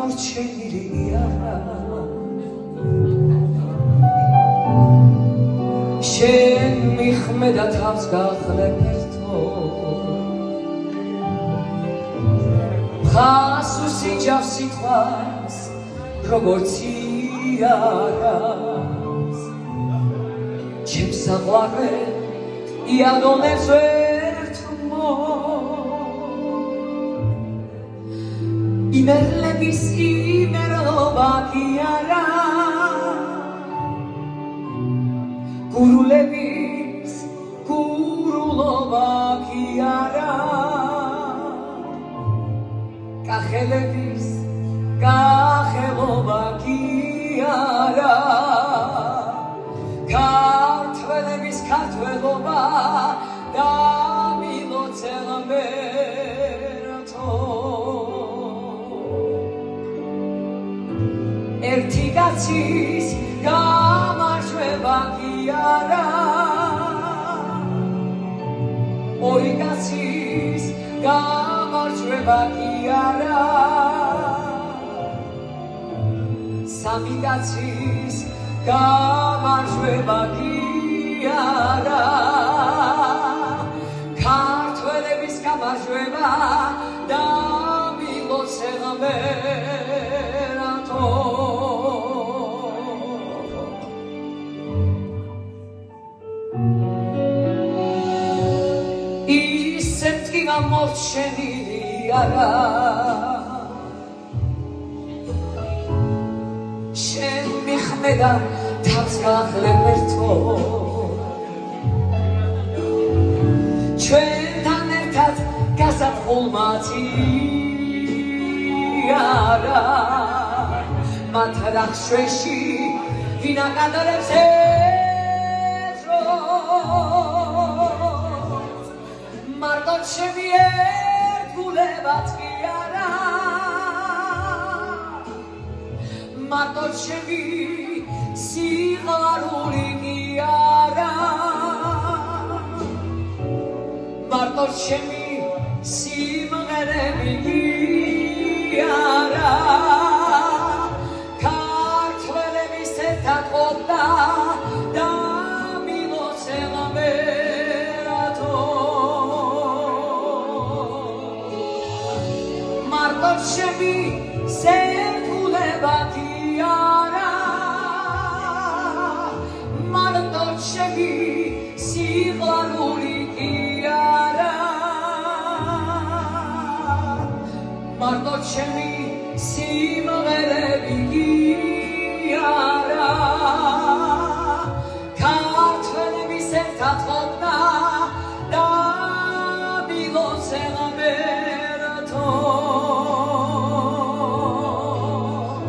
გამორჩენილი არა შენ მიხმედა თავს გახლებ ერთო ხასუს იჯავს სიტყვას როგორც იარას ჩემს საყვარელ იადონებს ვერთმო იმერლების იმერლობა კი არა გურულების გურულობა კი არა კახელების კახელობა კი არა ქართველების ქართველობა და მილოცელა მერთო ერთი კაცის გამარჯვება კი არა ორი კაცის გამარჯვება კი არა სამი კაცის გამარჯვება კი არა ქართველების გამარჯვება და მილოცელა მერათო ისევ ტკივა მორჩენილი არა შენ მიხმედა თავს გახლებ ერთო ჩვენთან ერთად გასაფხულმათი არა მათ რახშეში ვინ აკადრებს ეძროს მარტო ჩემი ერთგულებაც კი არა მარტო ჩემი სიყვარული კი არა მარტო ჩემი სიმღერები კი არა ქართველების ერთად ყოფნა და მილოცელა მერათო მარტო ჩემი სერგულება კი არა მარტო ჩემი სიყვარული კი არა მარტო ჩემი სიმღერები კი